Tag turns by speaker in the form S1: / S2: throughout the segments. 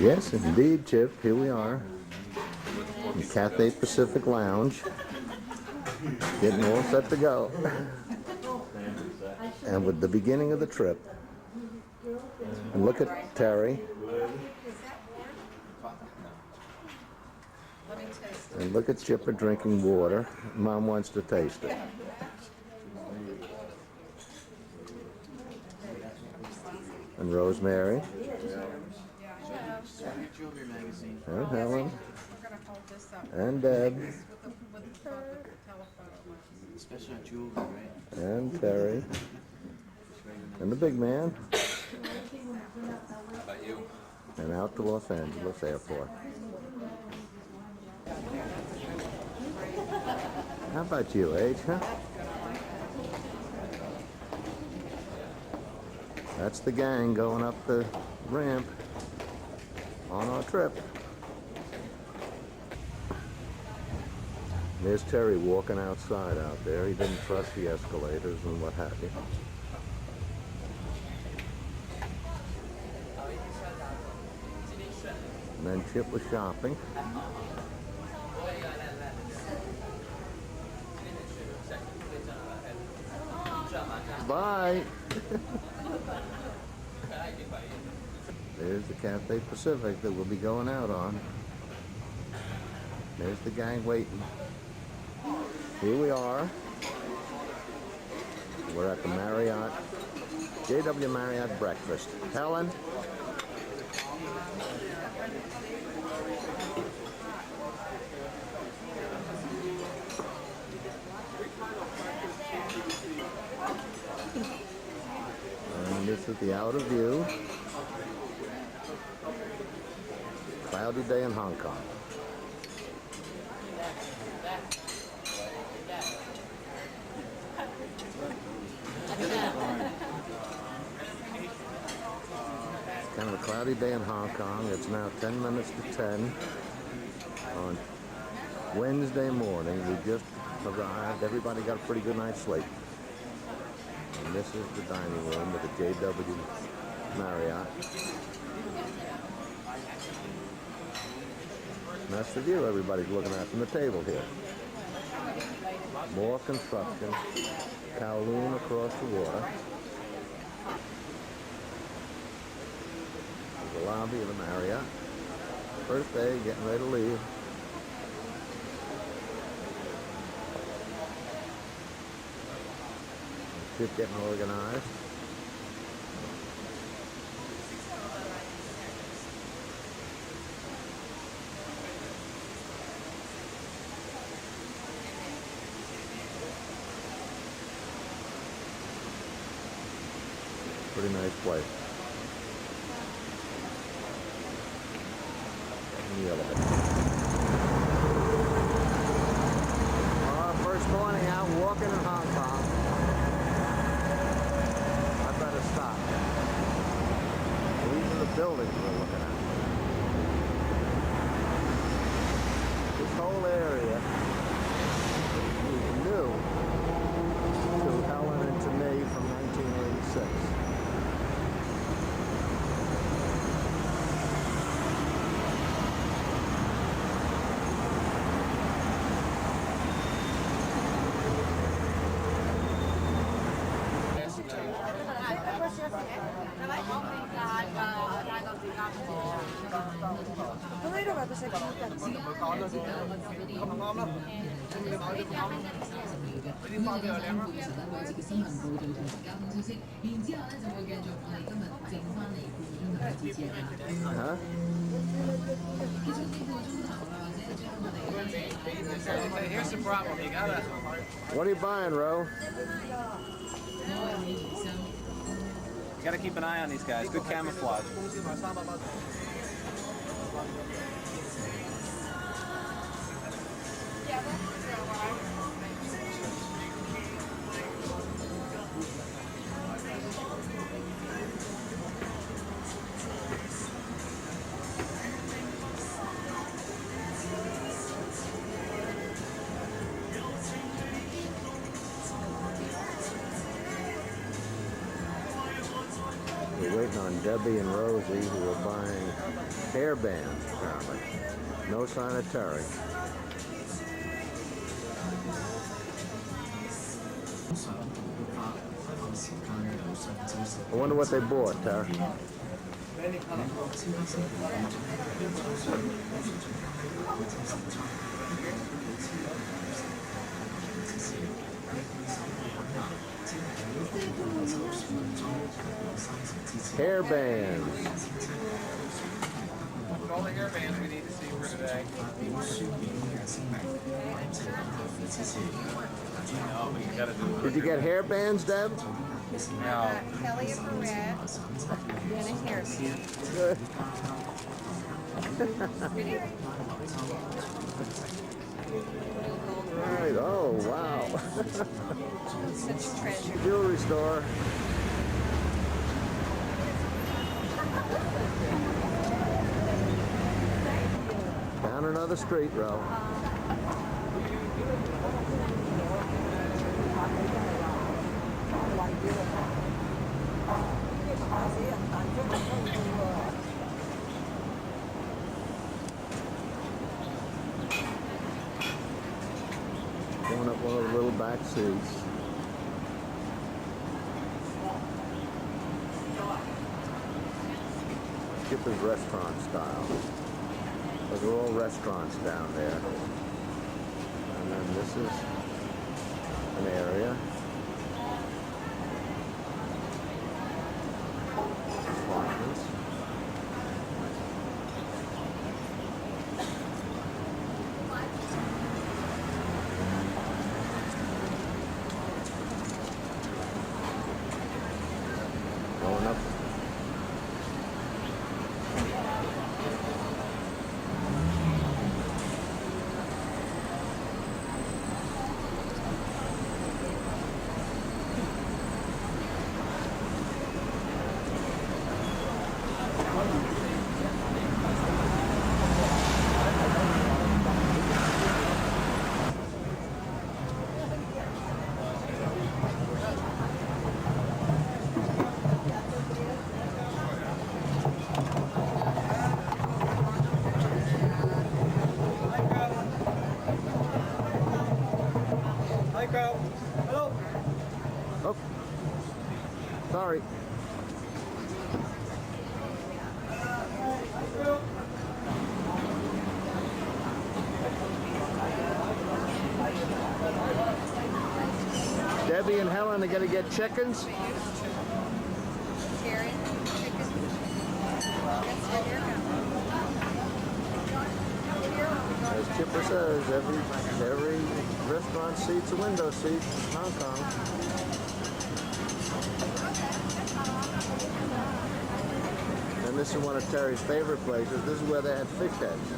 S1: Yes, indeed, Chip. Here we are in Cathay Pacific Lounge, getting all set to go. And with the beginning of the trip. And look at Terry. And look at Chipper drinking water. Mom wants to taste it. And Rosemary. And Helen. And Deb. And Ferry. And the big man. And out to Los Angeles Airport. How about you, H, huh? That's the gang going up the ramp on our trip. There's Terry walking outside out there. He didn't trust the escalators and what have you. And then Chip was shopping. Bye! There's the Cathay Pacific that we'll be going out on. There's the gang waiting. Here we are. We're at the Marriott, JW Marriott breakfast. Helen? And this is the outer view. Cloudy day in Hong Kong. It's kind of a cloudy day in Hong Kong. It's now 10 minutes to 10 on Wednesday morning. We just arrived. Everybody got a pretty good night's sleep. And this is the dining room with the JW Marriott. And that's the view everybody's looking at from the table here. More construction. Kowloon across the water. The lobby of the Marriott. First day, getting ready to leave. Just getting organized. Pretty nice place. In the elevator. Our first morning out walking in Hong Kong. I better stop. These are the buildings we're looking at. This whole area is new to Helen and to me from 1986. Huh?
S2: Here's the problem. You gotta.
S1: What are you buying, Ro?
S2: You gotta keep an eye on these guys. Good camouflage.
S1: We're waiting on Debbie and Rosie, who are buying Hairband, apparently. No sign of Terry. I wonder what they bought, Terry. Hairbands.
S2: All the hairbands we need to see for today. No, but you gotta do.
S1: Did you get hairbands, Deb?
S2: No.
S3: Kelly a barrette and a hairband.
S1: Good. Right. Oh, wow.
S3: Such a treasure.
S1: Jewelry store. Down another street, Ro. Going up one of the little back seats. Skipper's restaurant style. Those are all restaurants down there. And then this is an area. Apartments. Going up.
S2: Hello.
S1: Oh, sorry. Debbie and Helen are going to get chickens.
S3: Terry, chicken. That's what you're
S1: As Chipper says, every restaurant seat's a window seat in Hong Kong. And this is one of Terry's favorite places. This is where they had fish heads.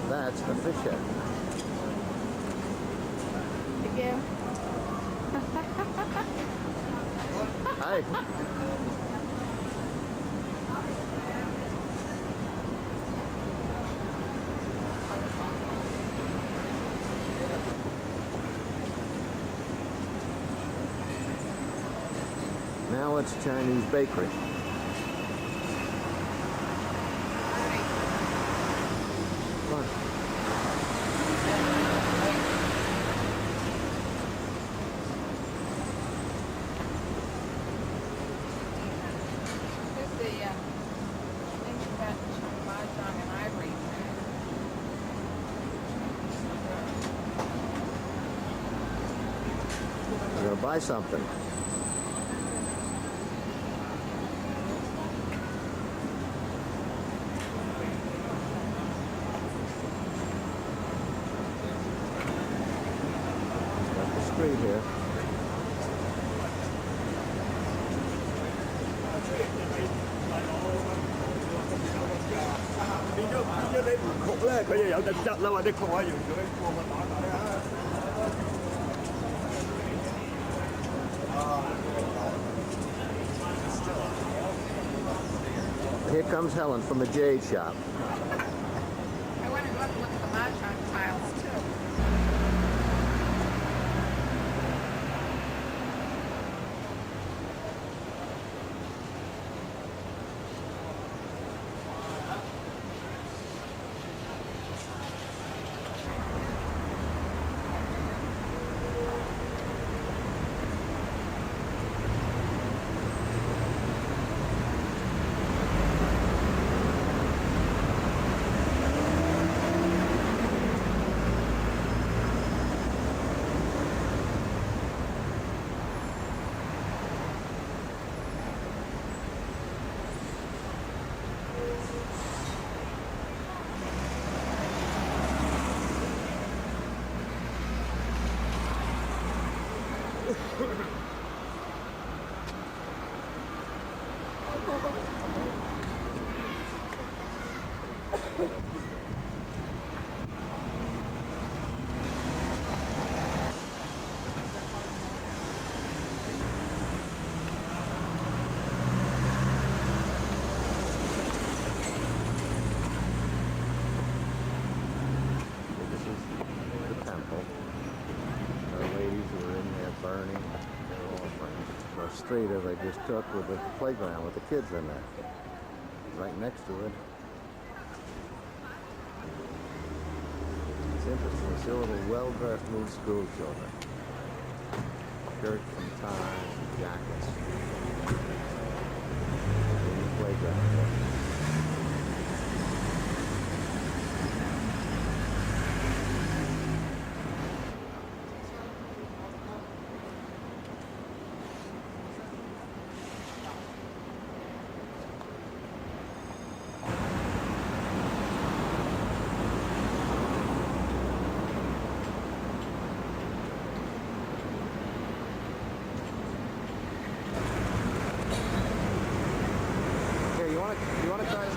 S1: That's the fish head.
S3: Again.
S1: Hi. Now it's Chinese bakery. Come on.
S3: There's the thing about mahjong and ivory.
S1: We're gonna buy something. Got the street here. Here comes Helen from the Jade Shop.
S3: I want to go up and look at the mahjong tiles too.
S1: Street as I just took with the playground with the kids in there. Right next to it. It's interesting to see all the well-dressed new school children. Shirts and ties and jackets. In the playground. You want to try this?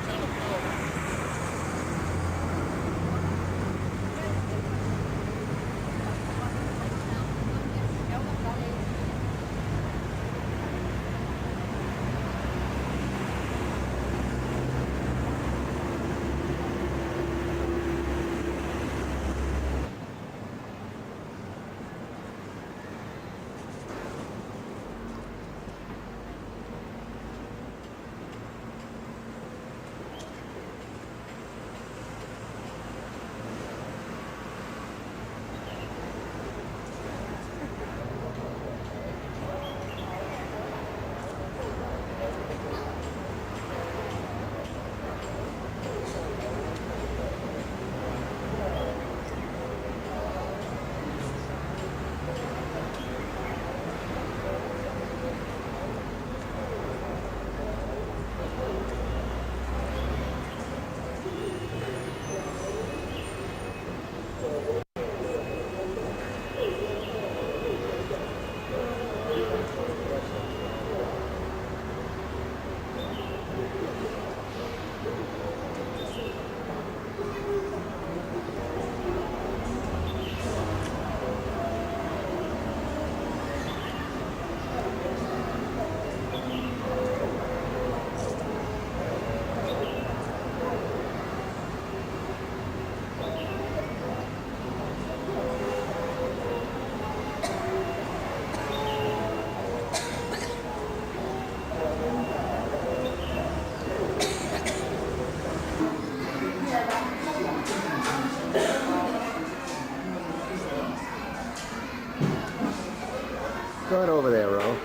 S1: Go ahead over there, Ro.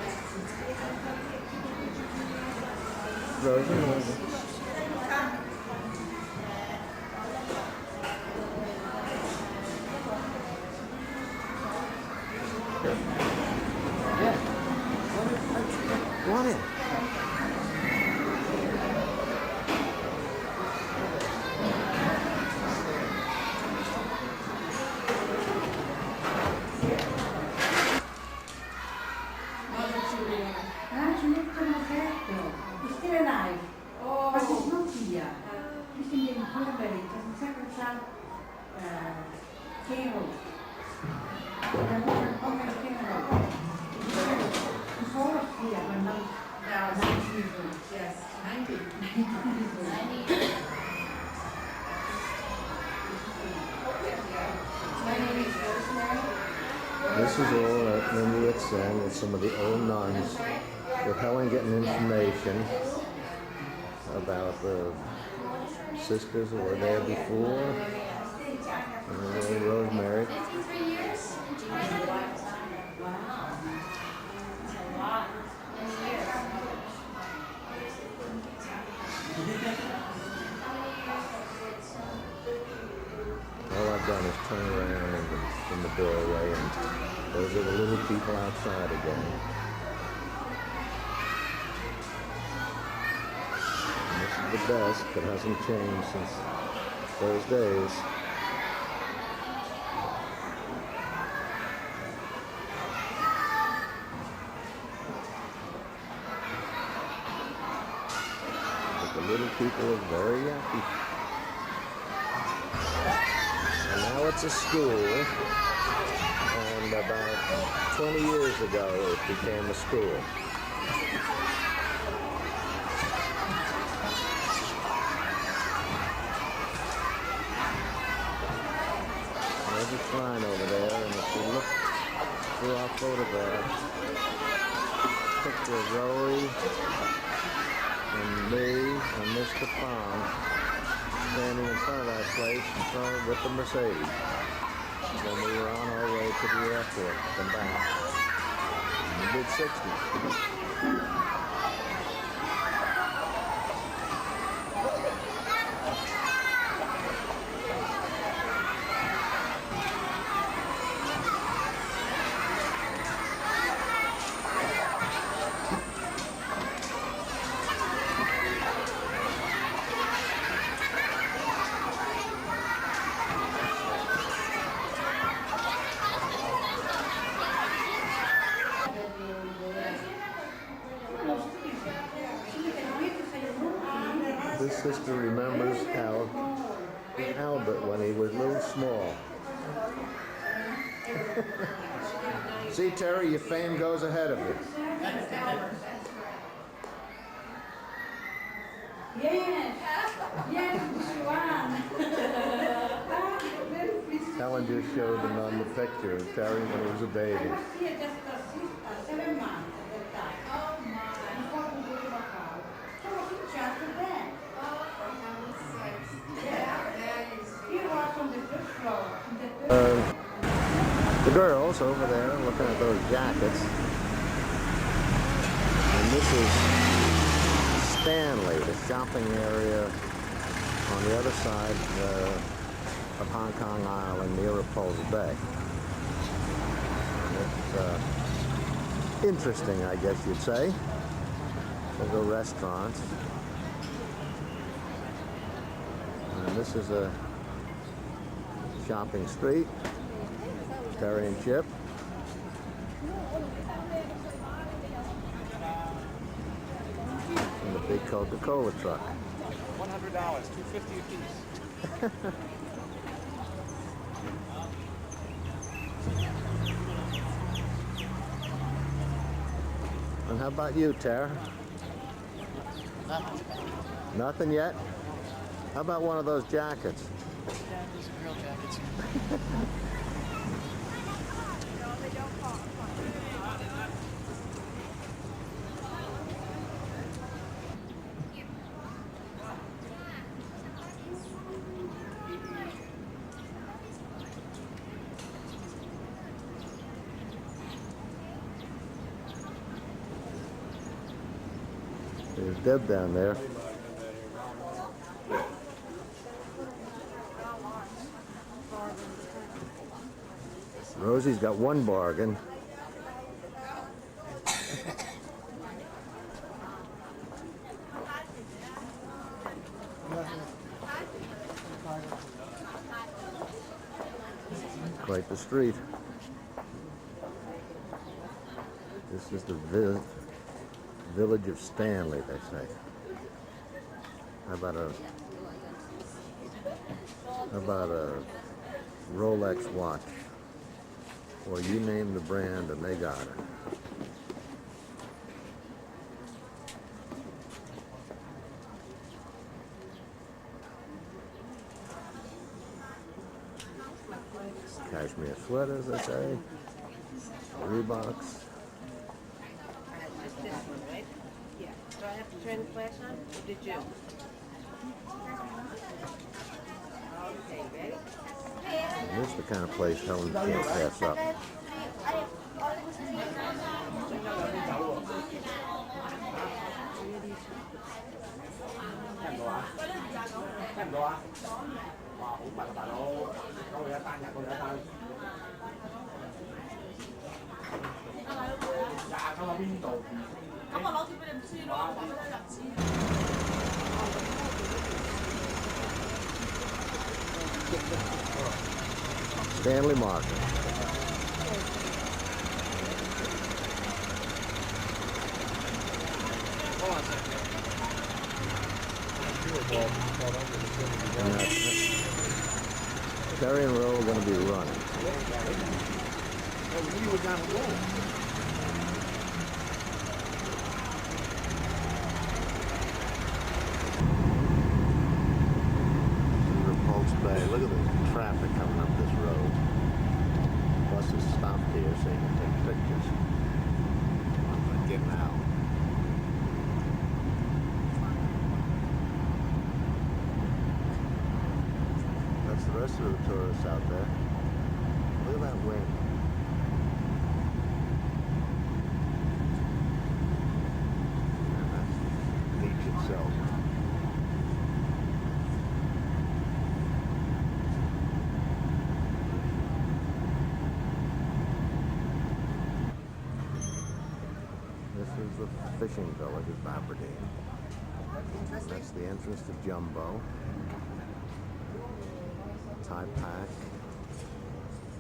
S1: Rosie. Yeah. Go on in.
S3: Yes, 90. My name is Rosemary.
S1: This is all at Yuet send with some of the old nuns. With Helen getting information about the sisters that were there before. And the little Rosemary.
S4: 53 years? Wow. That's a lot. Many years.
S1: All I've done is turn around in the doorway, and those are the little people outside again. And this is the desk that hasn't changed since those days. little people are very happy. And now it's a school, and about 20 years ago it became a school. There's a shrine over there, and if you look through our photograph, picture of Rory and me and Mr. Pong standing in front of that place with the Mercedes. When we were on our way to the airport and back in the mid-60s. This sister remembers Albert when he was a little small. See, Terry, your fame goes ahead of you. Helen just showed them on the picture of Terry when he was a baby. The girls over there looking at those jackets. And this is Stanley, the shopping area on the other side of Hong Kong Island near Repulse Bay. And it's interesting, I guess you'd say. There's the restaurants. And this is a shopping street. Ferry and Chip. And the big Coca-Cola truck.
S2: $100, $2.50 a piece.
S1: And how about you, Tara? Nothing yet? How about one of those jackets?
S5: Jackets, real jackets.
S1: There's Deb down there. Rosie's got one bargain. Quite the street. This is the village of Stanley, they say. How about a Rolex watch? Or you name the brand and they got it. Cashmere sweaters, they say. Reeboks.
S3: Yeah. Do I have to turn the flash on? Or did you? Okay, ready?
S1: And this is the kind of place Helen can't pass up. Stanley Market.
S2: Hold on a second.
S1: And Ferry and Row are going to be running. Repulse Bay. Look at the traffic coming up this road. Buses stopped here so you can take pictures. I'm getting out. That's the rest of the tourists out there. Look at that wind. And that's the beach itself. This is the fishing village of Aberdeen. That's the entrance to Jumbo. Thai Pack.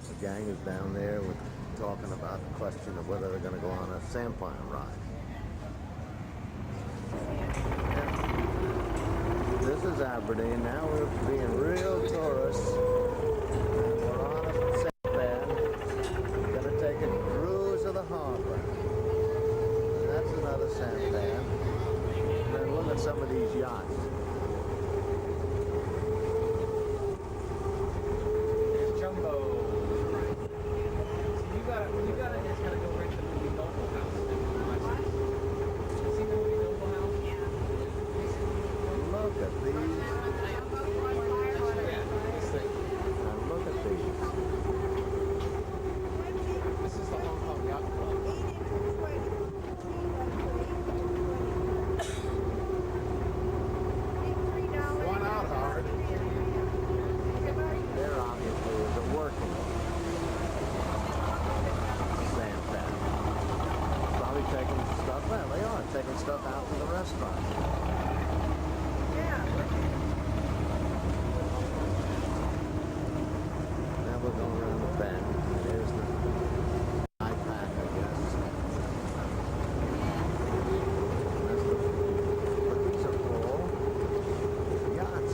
S1: The gang is down there with talking about the question of whether they're going to go on a sandplant ride. This is Aberdeen. Now we're being real tourists. And we're on a sampan. We're going to take a cruise of the harbor. And that's another sampan. And then look at some of these yachts. Taking stuff out to the restaurant. Now we're going around the bend. There's the iPad, I guess. That's these are all yachts.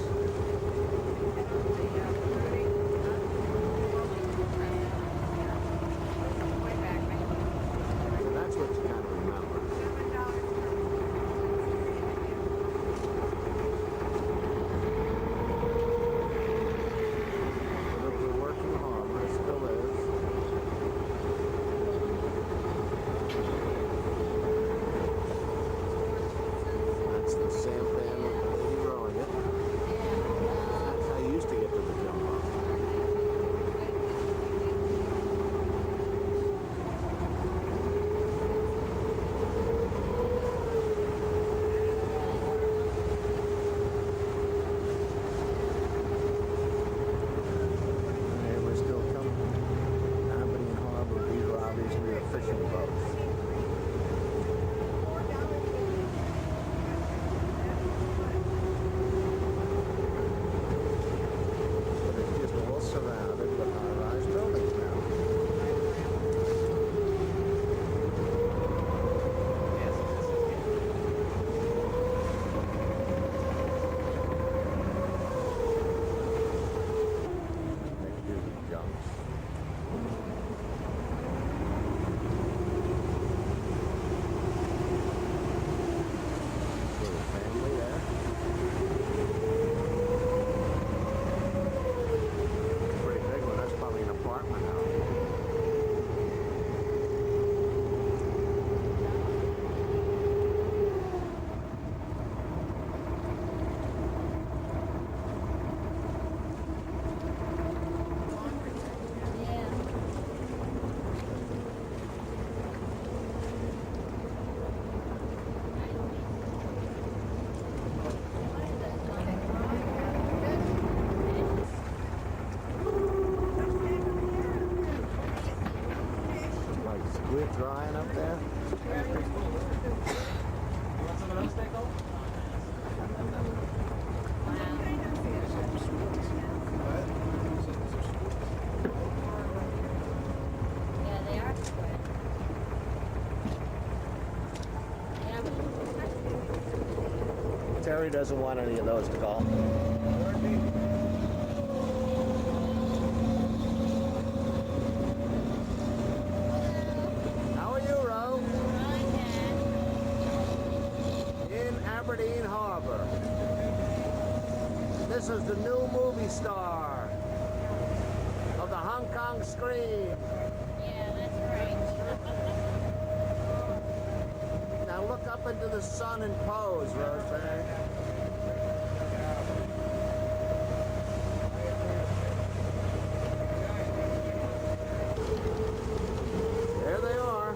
S1: So that's what you kind of remember. Drying up there. Terry doesn't want any of those to go. How are you, Ro? In Aberdeen Harbor. This is the new movie star of the Hong Kong screen.
S4: Yeah, that's right.
S1: Now look up into the sun and pose, Rosemary. There they are.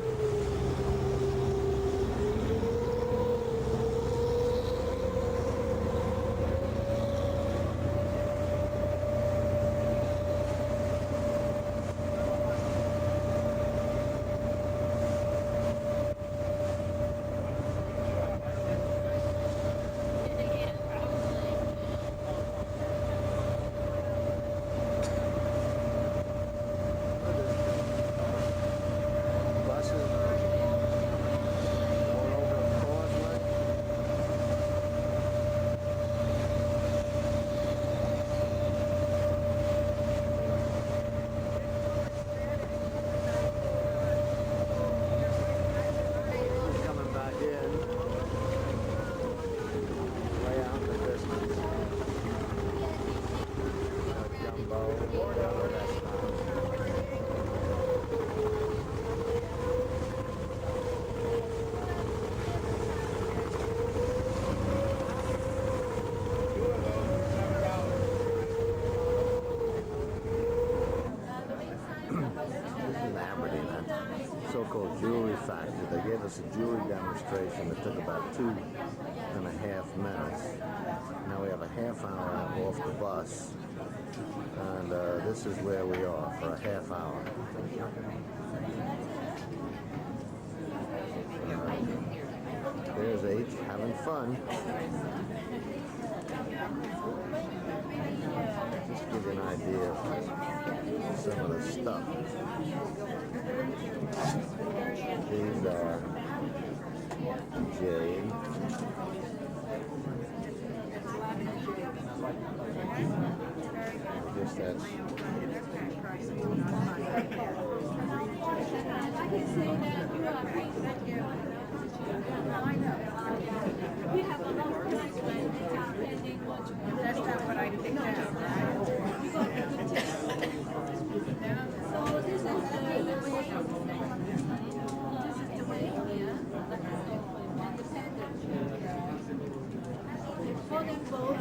S1: So-called jewelry factory. They gave us a jewelry demonstration that took about 2.5 minutes. Now we have a half hour off the bus, and this is where we are for a half hour. There's H having fun. Just give you an idea of some of the stuff. These are jade. I guess that's
S3: That's not what I picked out, right? So this is the way here. For them both,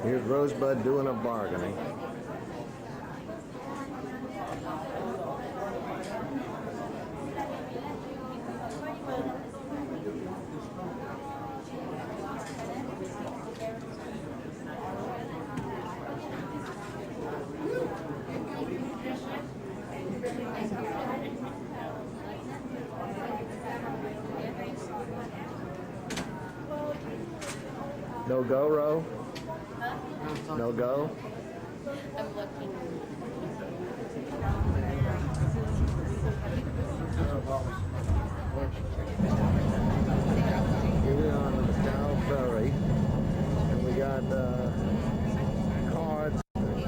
S1: here's Rosebud doing a bargaining. No go, Ro?
S4: Huh?
S1: No go?
S4: I'm looking.
S1: Here we are on the Macau Ferry, and we got cards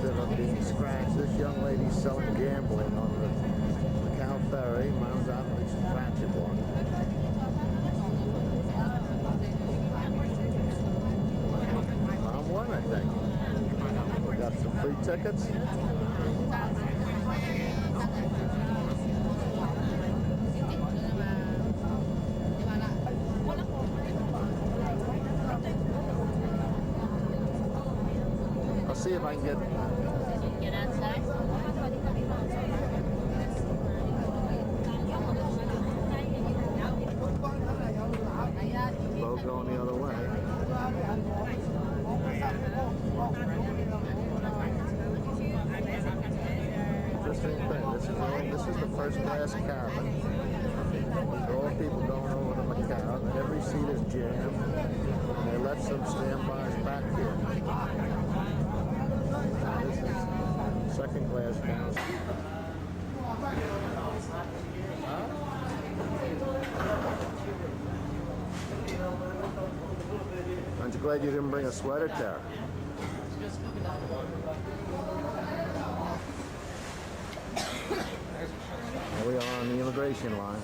S1: that are being scratched. This young lady's selling gambling on the Macau Ferry. Mine's out of the scratched one. Mom won, I think. We got some free tickets. I'll see if I can get
S4: outside?
S1: boat going the other way. Interesting thing. This is the first class cabin. These are all people going over to Macau. Macau. Every seat is jammed. And they left some standbys back here. This is second class down. Aren't you glad you didn't bring a sweater, Tara? Here we are on the immigration line.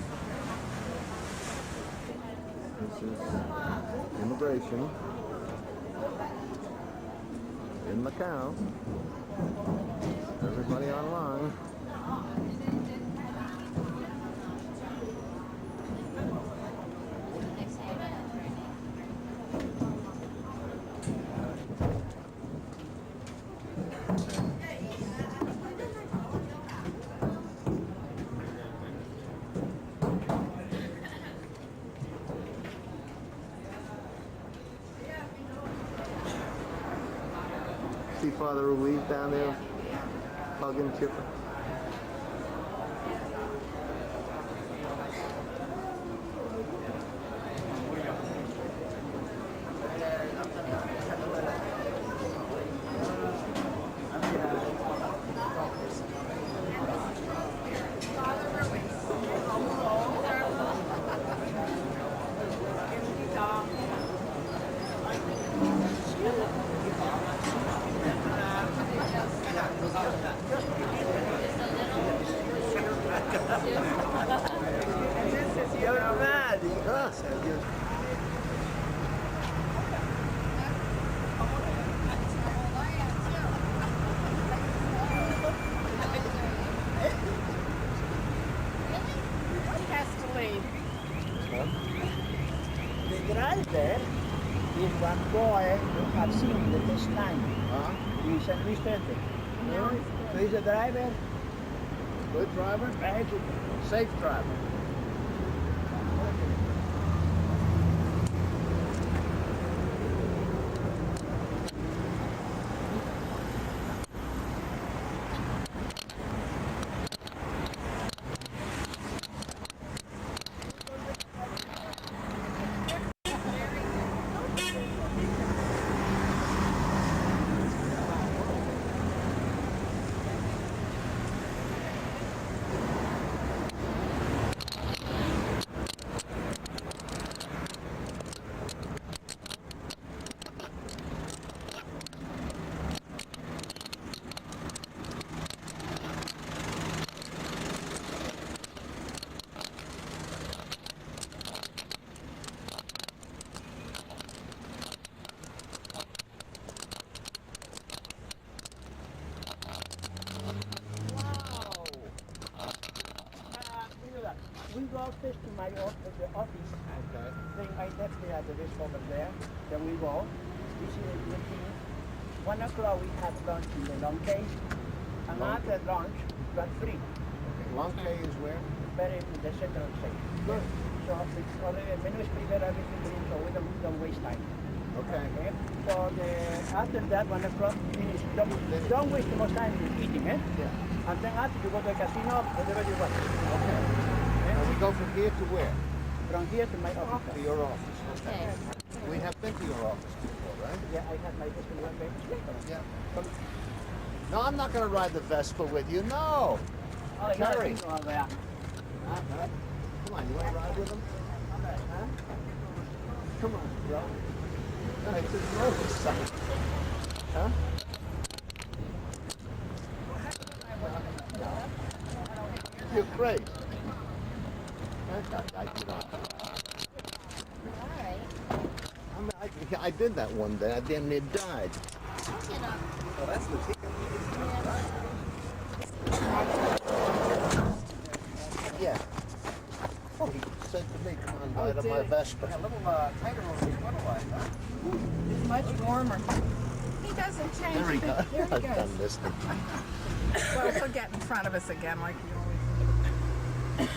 S1: This is immigration in Macau. Everybody online. See Father Ruiz down there hugging Chipper.
S6: The driver is one boy who have seen the test time. He's a Vicente. So he's a driver.
S1: Good driver?
S6: Right?
S1: Safe driver.
S6: We go upstairs to my office, the office.
S1: Okay.
S6: Then I left the address over there. Then we go. We see the thing. 1 o'clock we have lunch in the long case. And after lunch, we got free.
S1: Long K is where?
S6: Very in the central state.
S1: Good.
S6: So it's already menus prepare everything green, so we don't waste time.
S1: Okay.
S6: Okay? So after that 1 o'clock finish. Don't waste too much time in eating, eh?
S1: Yeah.
S6: And then after you go to the casino, whatever you want.
S1: Okay. And we go from here to where?
S6: From here to my
S1: To
S6: office.
S1: your office. Okay. We have been to your office before, right?
S6: Yeah, I have my husband one day.
S1: Yeah. No, I'm not going to ride the Vespa with you. No.
S6: Oh,
S1: Terry.
S6: yeah.
S1: Come on, you want to ride with him?
S6: Huh?
S1: Come on, bro. No, it's his motorcycle. Huh? You're crazy. I did that one day. I damn near died.
S2: Oh, that's the ticket.
S1: Yeah. Oh, he said to me, come on, ride on my Vespa.
S2: A little tighter on the Spotify, huh?
S3: It's much warmer. He doesn't change.
S1: There we
S3: the-
S1: go.
S3: There he
S1: I've done
S3: goes.
S1: this.
S3: Well, he'll get in front of us again like you always do.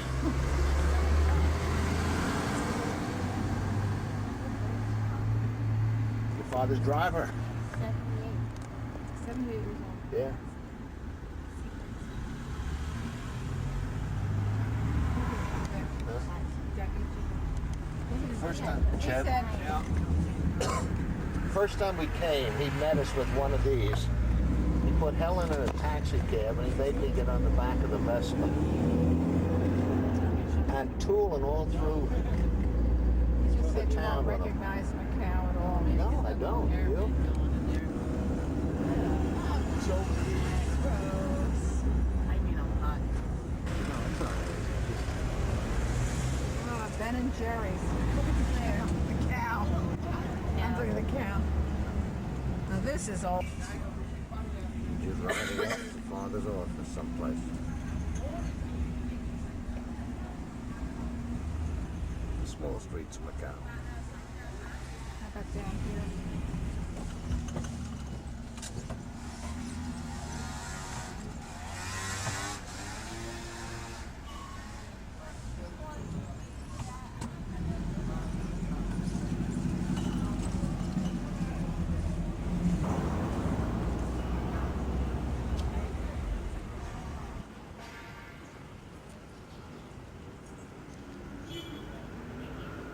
S1: Your father's driver.
S3: 78 years old.
S1: Yeah. First time,
S3: He
S1: Chad.
S3: said,
S1: First time we came, he met us with one of these. He put Helen in a taxi cab and he made me get on the back of the Vespa. And tooling all through.
S3: he just said you
S1: town
S3: don't
S1: with 'em.
S3: recognize Macau at all.
S1: No, I don't. You?
S3: Rose.
S5: I mean a lot.
S1: No, it's all right.
S3: Oh, Ben and Jerry's. Look at there. The cow. Look at the cow. Now this is old.
S1: Just riding up to father's office someplace. The small streets of Macau.
S3: How about down here?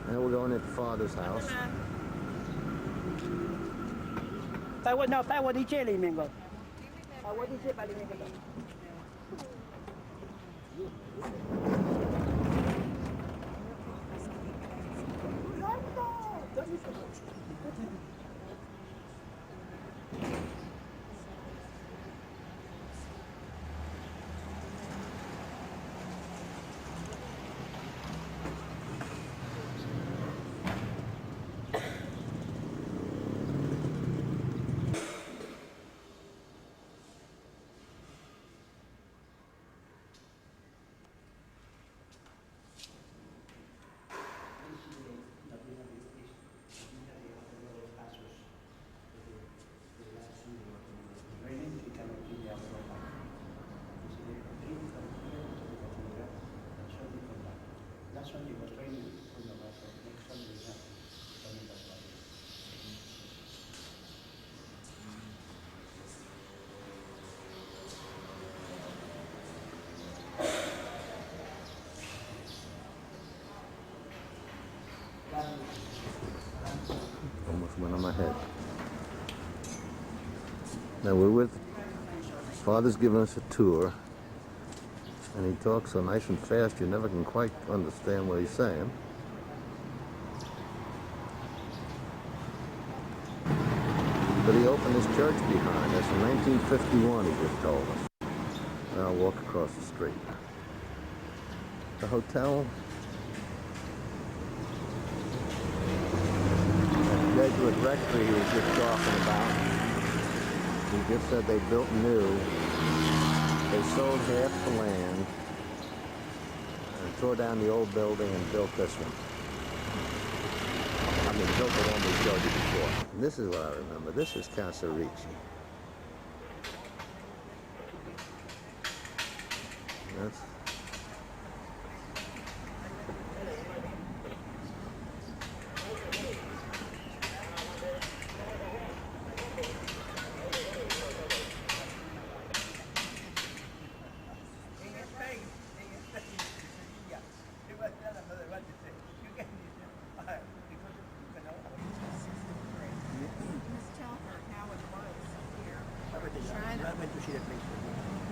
S1: Now we're going into father's house.
S6: 带我那带我的这里面个，我的这把里面个。
S1: Almost went on my head. Now we're with, father's giving us a tour, and he talks so nice and fast you never can quite understand what he's saying. But he opened his church behind us in 1951, he just told us. And I'll walk across the street. The hotel, that Jesuit rectory he was just talking about, he just said they built new. They sold half the land and tore down the old building and built this one. I mean, built the one we showed you before. And this is what I remember. This is Casa Ricci. That's
S3: Just tell her how it was here.
S6: I went to see the place.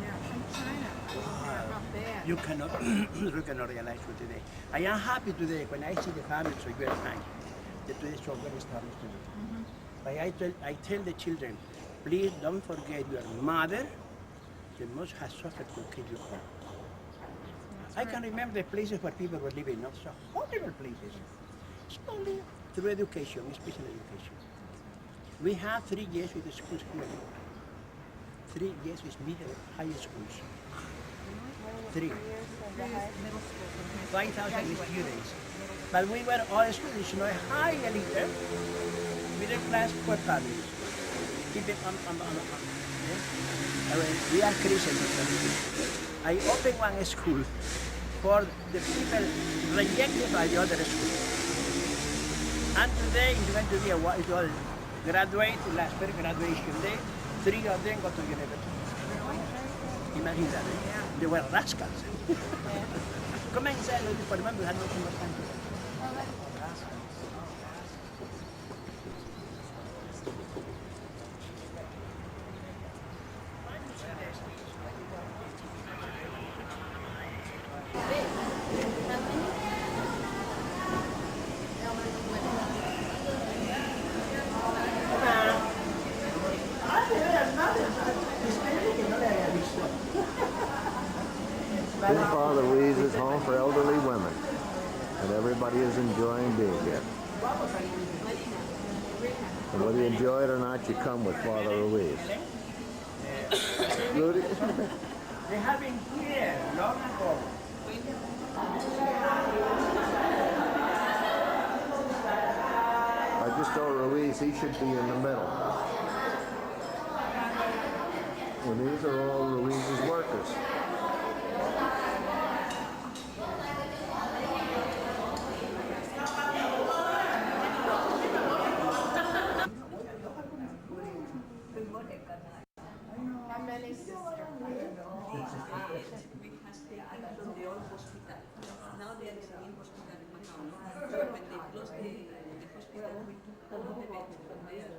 S3: Yeah, in China. How bad.
S6: You cannot realize it today. I am happy today when I see the family so very fine. The today is so very established to me. But I tell the children, please don't forget your mother, the most has suffered to keep you home. I can remember the places where people were living, not so horrible places. It's only through education, special education. We have 3 years with the schools here. 3 years with middle, high schools. 3. 5,000 students. But we were all students, high elite, middle class, poor families. Keeping on. We are Christians. I opened one school for the people rejected by the other school. And today is going to be what is called graduate, last year graduation day. 3 of them got to university. Imagine that. They were rascals. Come inside, por ejemplo, had mucho más tiempo.
S1: Father Ruiz is home for elderly women, and everybody is enjoying being here. And whether you enjoy it or not, you come with Father Ruiz. Rudy?
S6: They have been here long ago.
S1: I just told Ruiz he should be in the middle. And these are all Ruiz's workers.
S3: How many sisters?
S7: We have taken from the old hospital. Now they are the new hospital in Macau. So when they closed the hospital, we took all of the beds from there.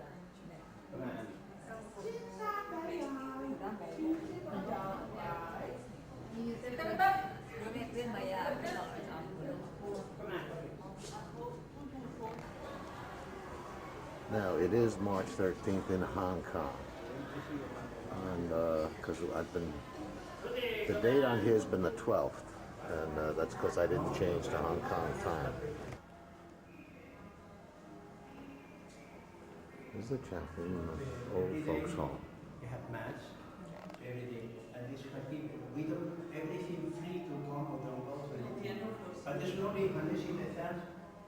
S1: Now, it is March 13th in Hong Kong. And because the date on here has been the 12th. And that's because I didn't change to Hong Kong time. This is the Chaplain Old Folks Home.
S6: We have mass every day, and this is people. We don't everything free to come or don't go to anything. But there's no big unless in the sense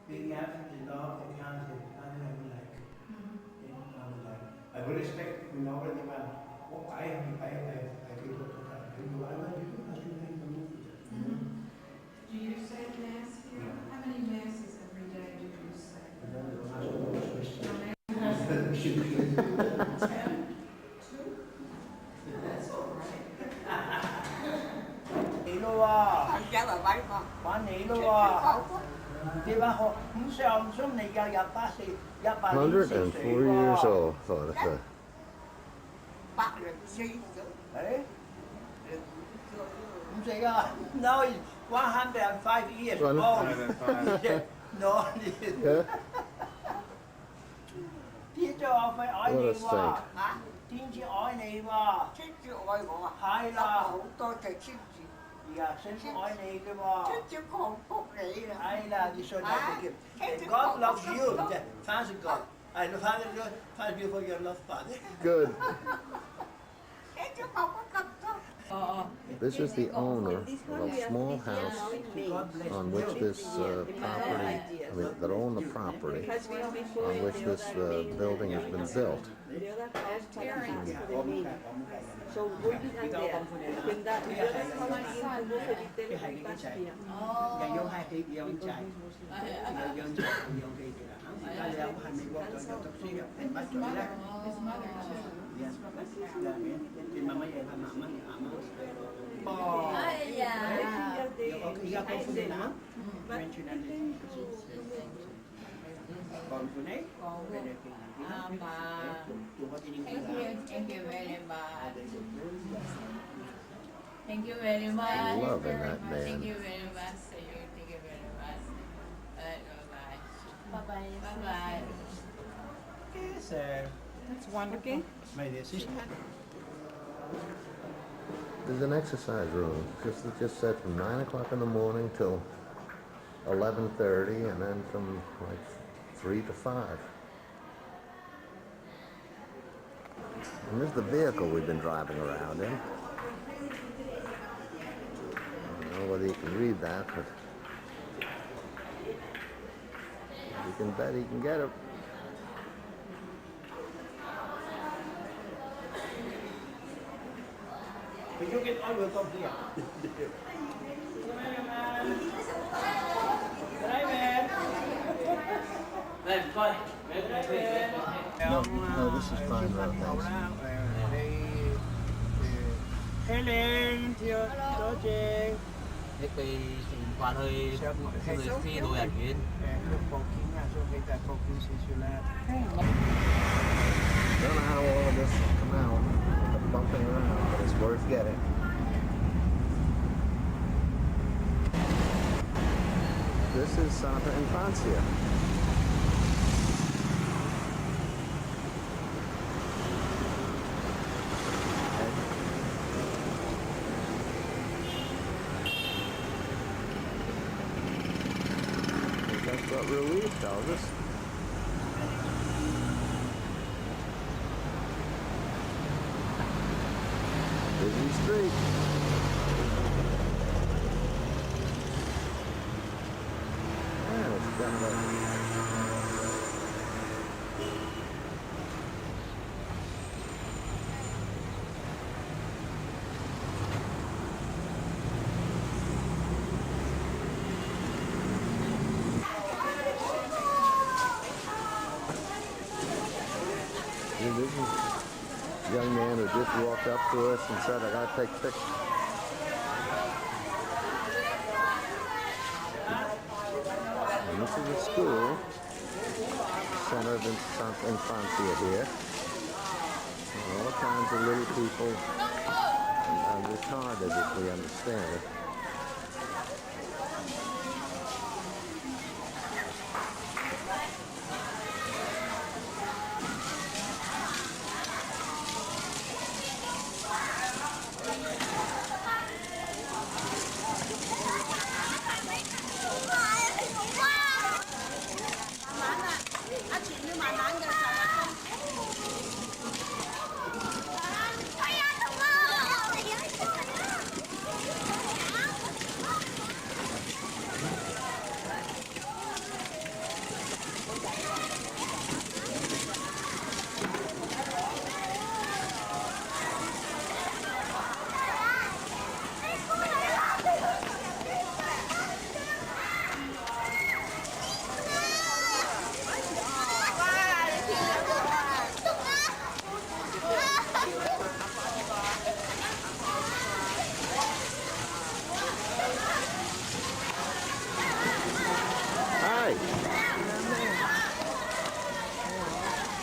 S6: we have the law, the council, and I would like. I will respect whenever they want. Oh, I feel what to tell you. I want you to ask you to move.
S3: Do you say mass here? How many masses every day do you say? 10? 2? That's all right.
S6: 你咯喎，玩你咯喎。你話學五上中你又入巴士
S1: 104 years old, thought it.
S6: 誒？唔食啊 ？No, 105 years old. No,
S1: Yeah?
S6: 天主我會愛你
S1: What a
S6: 喎
S1: saint.，
S6: 天主愛你喎，係啦，而家聖父愛你嘅喎，係啦，你信佢嘅，God loves you，Father God，係 Father you for your love, Father。
S1: Good. This is the owner of a small house on which this property, that own the property, on which this building has been built.
S7: So we'll be down there. When that the other family in the water, they tell me back here.
S6: 又有係幾樣仔，又養仔又養幾嘅啦，而家有係美國就有讀書嘅，係乜嘢咧？
S3: His mother too. He's from Macau.
S6: 係媽媽嘢，係媽媽嘢，阿媽。哦，而家講翻啦，完全係你。講翻你，做乜嘢？
S3: Thank you very much. Thank you very much.
S1: Loving that man.
S3: Thank you very much. Thank you very much. Bye bye. Bye bye.
S6: Yes,
S3: That's wonderful.
S6: my dear sister.
S1: There's an exercise room, just said from 9 o'clock in the morning till 11:30, and then from like 3 to 5. And this is the vehicle we've been driving around in. I don't know whether you can read that, but you can bet he can get it.
S6: But you get all your come here.
S1: No, this is fine road, thanks.
S6: Helen, George.
S5: Cái quan hơi phi đồ ảnh viên.
S1: Don't know how all of this will come out, the bumping around, but it's worth getting. This is Santa Infancia. what Ruiz tells us. Busy street. Yeah, it's kind of a... This is a young man who just walked up to us and said, I gotta take pictures. And this is a school, Center of Infancia here. All kinds of little people and retarded, if we understand it.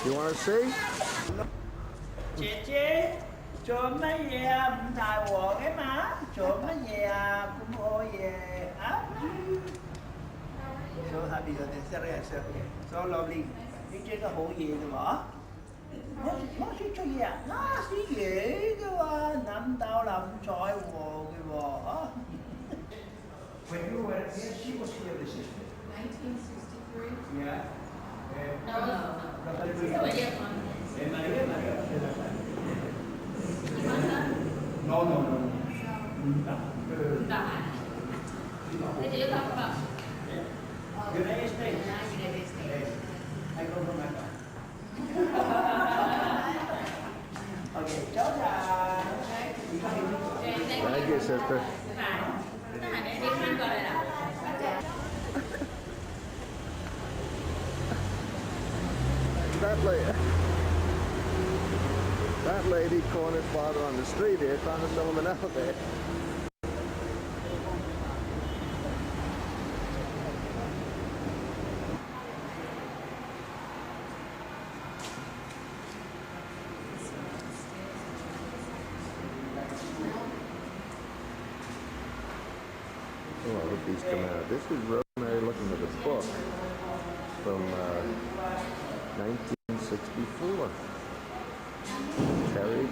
S1: You want to see?
S6: Chị trộm nó về Đài Loan cái má, trộm nó về cũng mua về áp. So happy that they say so lovely. Đi trên cái hồ gì rồi bỏ. Nó sẽ cho gì à? Nó sẽ dễ cái mà nằm tao làm trọi hồ cái bỏ. When you were here, she was here the sister.
S7: 1963?
S6: Yeah.
S4: No, no, no.
S6: No, no, no.
S4: Thế chị có không ạ?
S6: United States. Yes. I go from Macau. Okay, cháu là...
S1: Thank you, sister. That lady cornered father on the street here trying to sell him an elevator. Oh, I hope these come out. This is Rosemary looking at a book from 1964. Terry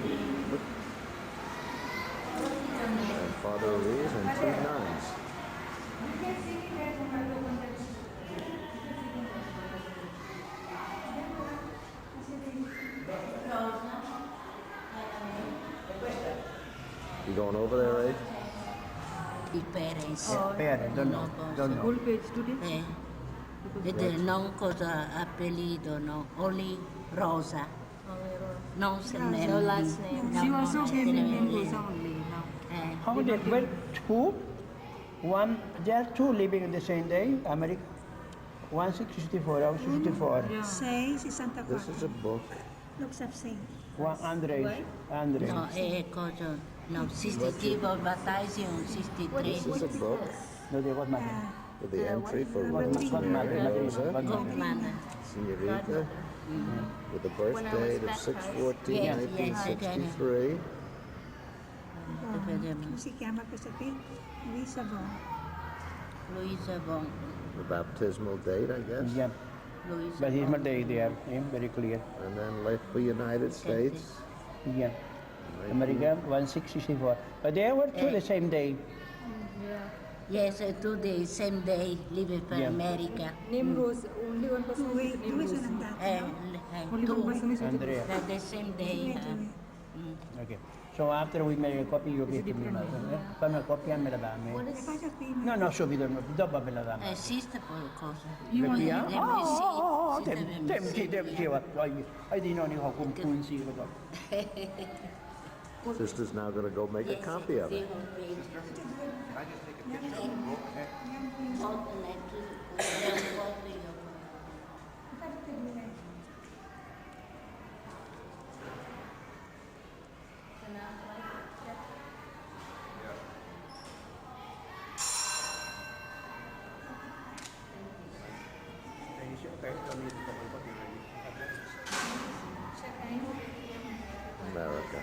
S1: and Father Ruiz and two nuns. You going over there, Ray?
S8: I parents.
S6: Don't know.
S3: School page today?
S8: Non cosa appellido, no, only Rosa. No surname.
S4: No last name.
S3: She also came in Rosa only now.
S6: How they went two? One, there are two living in the same day, America. 1664, I was 64.
S9: Sei 64.
S1: This is a book.
S9: Looks up same.
S6: One Andre.
S8: No, cosa, no, 63 baptization, 63.
S1: This is a book
S6: No, they was mother.
S1: with the entry for
S6: Godmother.
S1: Rosa,
S8: Godmother.
S1: Senorita, with the birth date of 6/14/1963.
S9: Si chiama questa qui? Luisa Bon.
S8: Louisa Bon.
S1: The baptismal date, I guess.
S6: Yeah,
S8: Louisa
S6: but his
S8: Bon.
S6: mother there, very clear.
S1: And then left for United States.
S6: Yeah, America 1664. But they were two the same day.
S8: Yes, today, same day, leaving for
S2: Yeah.
S8: America.
S3: Name Rose. Only one person
S9: Wait,
S3: with name
S9: who is
S3: Rose.
S9: on that?
S3: Only one person is with
S2: Andrea.
S8: The same day.
S6: Okay. So after we make a copy, you give to me. Fammi copiarmi la dammi. No, no, subito, dopo me la dammi.
S8: Sister for cosa.
S6: Le pia?
S8: Let me see.
S6: Ai di non ho compulsivo dopo.
S1: Sister's now going to go make a copy of it.
S6: Okay, don't need to copy
S1: America.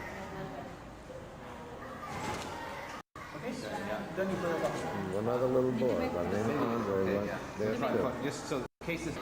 S6: Okay, so don't need to copy.
S1: Another little boy by the name of Andre. There's two.
S2: Just so cases.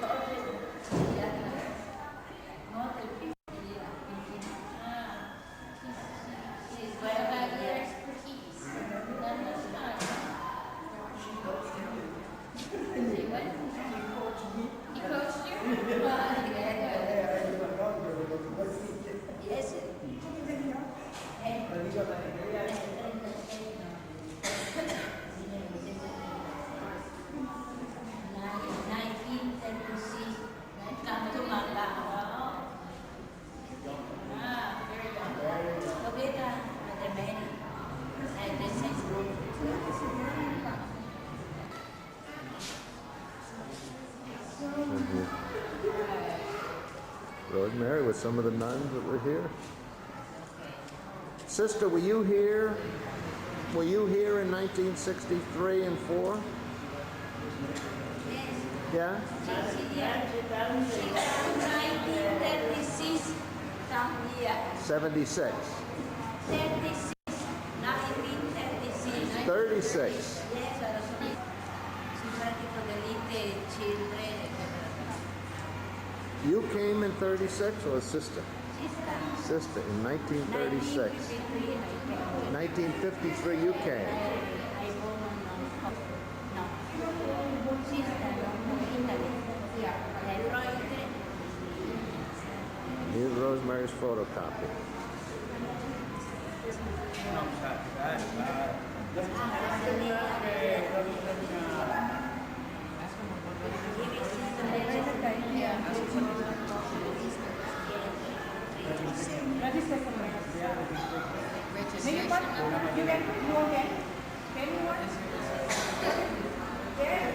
S1: Rosemary with some of the nuns that were here. Sister, were you here? Were you here in 1963 and 4? Yeah?
S4: 1936, come here.
S1: 76.
S4: 36, 1936.
S1: 36.
S4: Yes, Society for the Little Children.
S1: You came in 36 or sister? Sister in 1936. 1953 you came. Here's Rosemary's photocopy.
S3: Register for me. Maybe what? You can go again. Can you want? Yeah.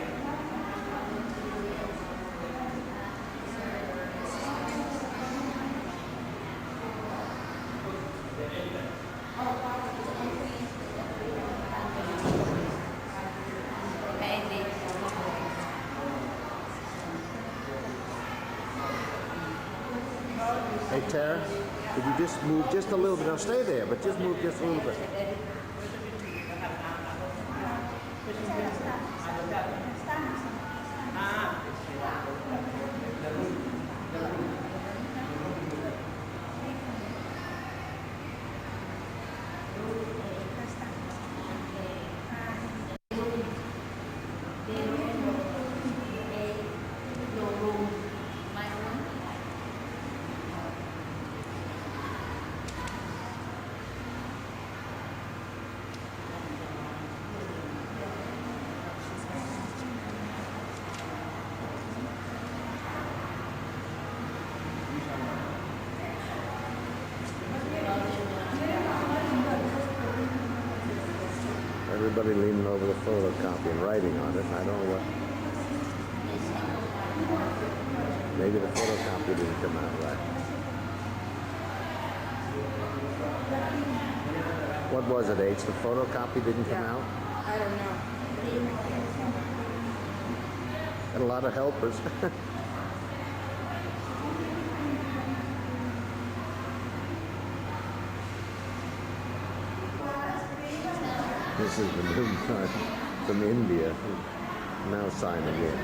S1: Hey Tara, could you just move just a little bit? Don't stay there, but just move just a little bit. Everybody leaning over the photocopy and writing on it, and I don't know what. Maybe the photocopy didn't come out right. What was it, H? The photocopy didn't come out?
S3: I don't know.
S1: Got a lot of helpers. This is the new nun from India, now signing in.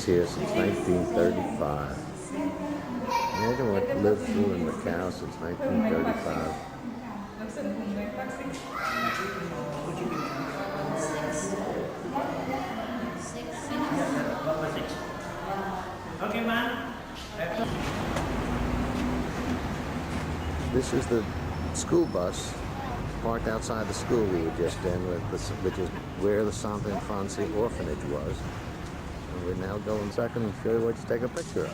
S1: lives here since 1935. Imagine what lived through in Macau since 1935.
S6: Okay, man.
S1: This is the school bus parked outside the school we were just in, which is where the Infancia orphanage was. And we're now going second and show you what to take a picture of.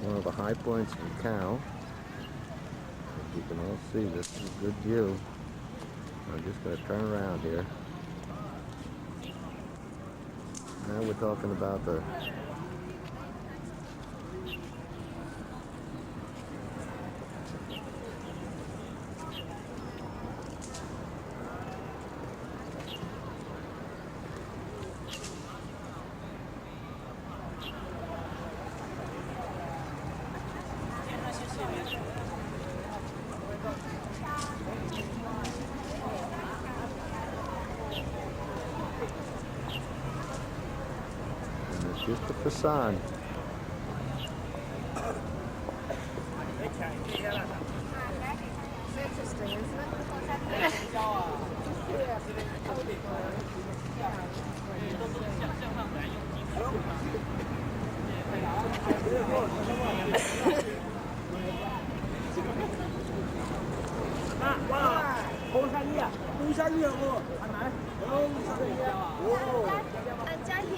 S1: One of the high points of Macau. As you can all see, this is a good view. I'm just going to turn around here. Now we're talking about the just the facade.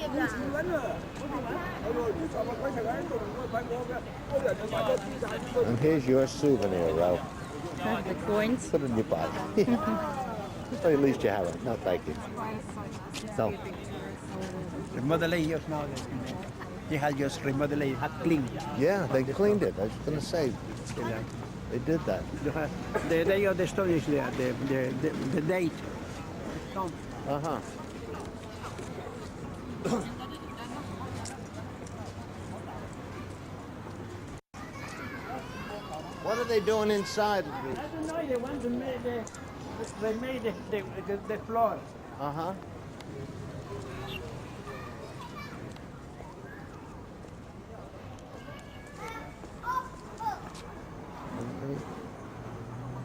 S3: Interesting, isn't it?
S1: And here's your souvenir, Ralph.
S3: The coins.
S1: Put it in your pocket. So at least you have it. No, thank you. So,
S6: Remodeling just now. They had just remodeling, had cleaned.
S1: yeah, they cleaned it. I was going to say, they did that.
S6: The day of the story is there, the date.
S1: Uh-huh. What are they doing inside?
S6: I don't know, they want to make they made the floor.
S1: Uh-huh.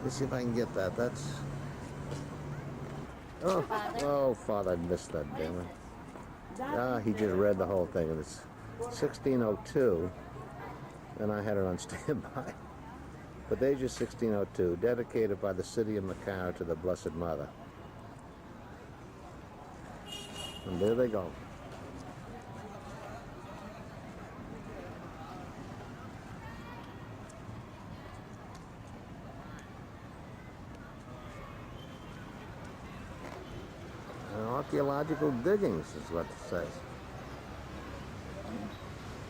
S1: Let's see if I can get that. That's... Oh, Father, I missed that, damn it. Ah, he just read the whole thing, and it's 1602, and I had it on standby. But the age of 1602, dedicated by the city of Macau to the Blessed Mother. And there they go. Archaeological diggings is what it says.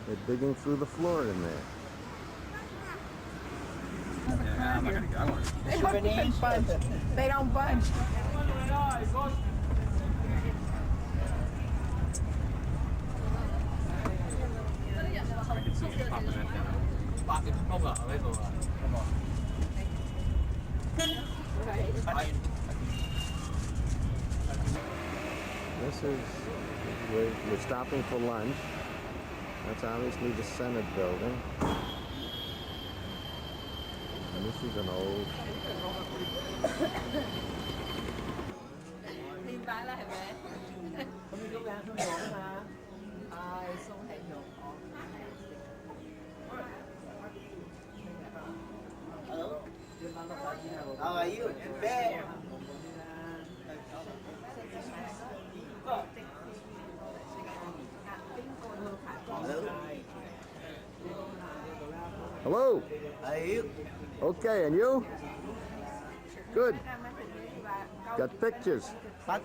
S1: They're digging through the floor in there.
S3: They don't budge.
S1: This is, we're stopping for lunch. That's obviously the Senate building. And this is an old...
S6: How are you?
S1: Hello?
S6: How are you?
S1: Okay, and you? Good. Got pictures.
S6: What?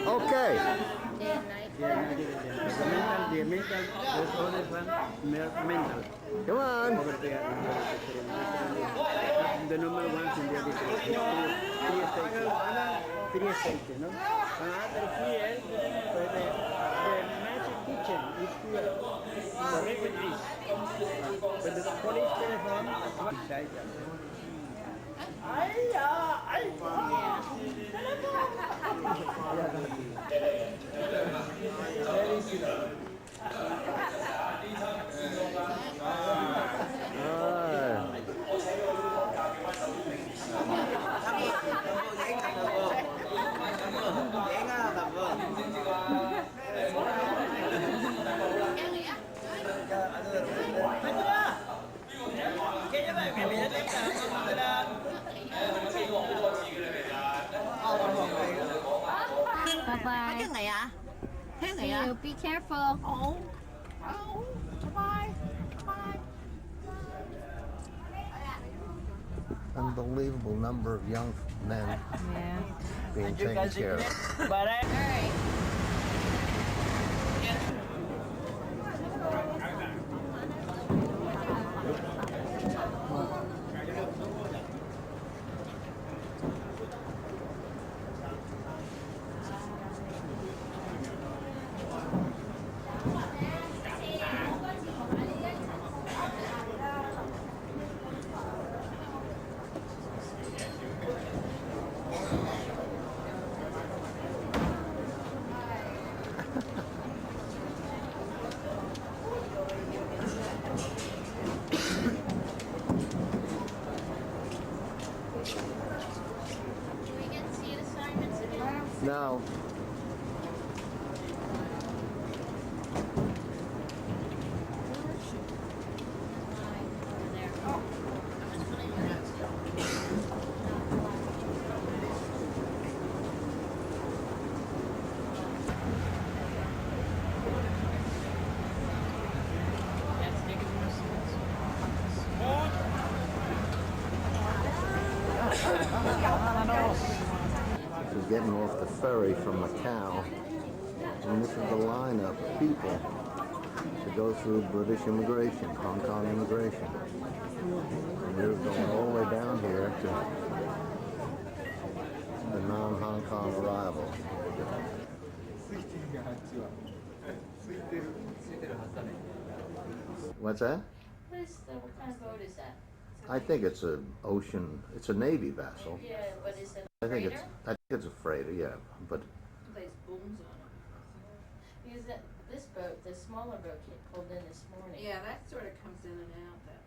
S1: Okay.
S6: mental, there's other one, mental.
S1: Come on.
S6: Over there, the normal ones in the other three stages, no? But here, the magic kitchen is here. The regular is. But the police telephone is beside them.
S8: Bye-bye.
S3: Cái này à? Thế này
S8: See
S3: à?
S8: you. Be careful.
S3: Oh, bye. Bye.
S1: Unbelievable number of young men
S8: Yeah.
S1: being taken care of.
S6: But I...
S8: Do we get seat assignments again?
S1: No. This is getting off the ferry from Macau, and this is the lineup of people to go through British immigration, Hong Kong immigration. And we're going all the way down here to the non-Hong Kong arrival. What's that?
S8: What kind of boat is that?
S1: I think it's a ocean. It's a Navy vessel.
S8: Yeah, what is it?
S1: I think it's a freighter. Yeah, but
S8: Plays booms on it. Because this boat, the smaller boat, pulled in this morning.
S3: Yeah, that sort of comes in and out. That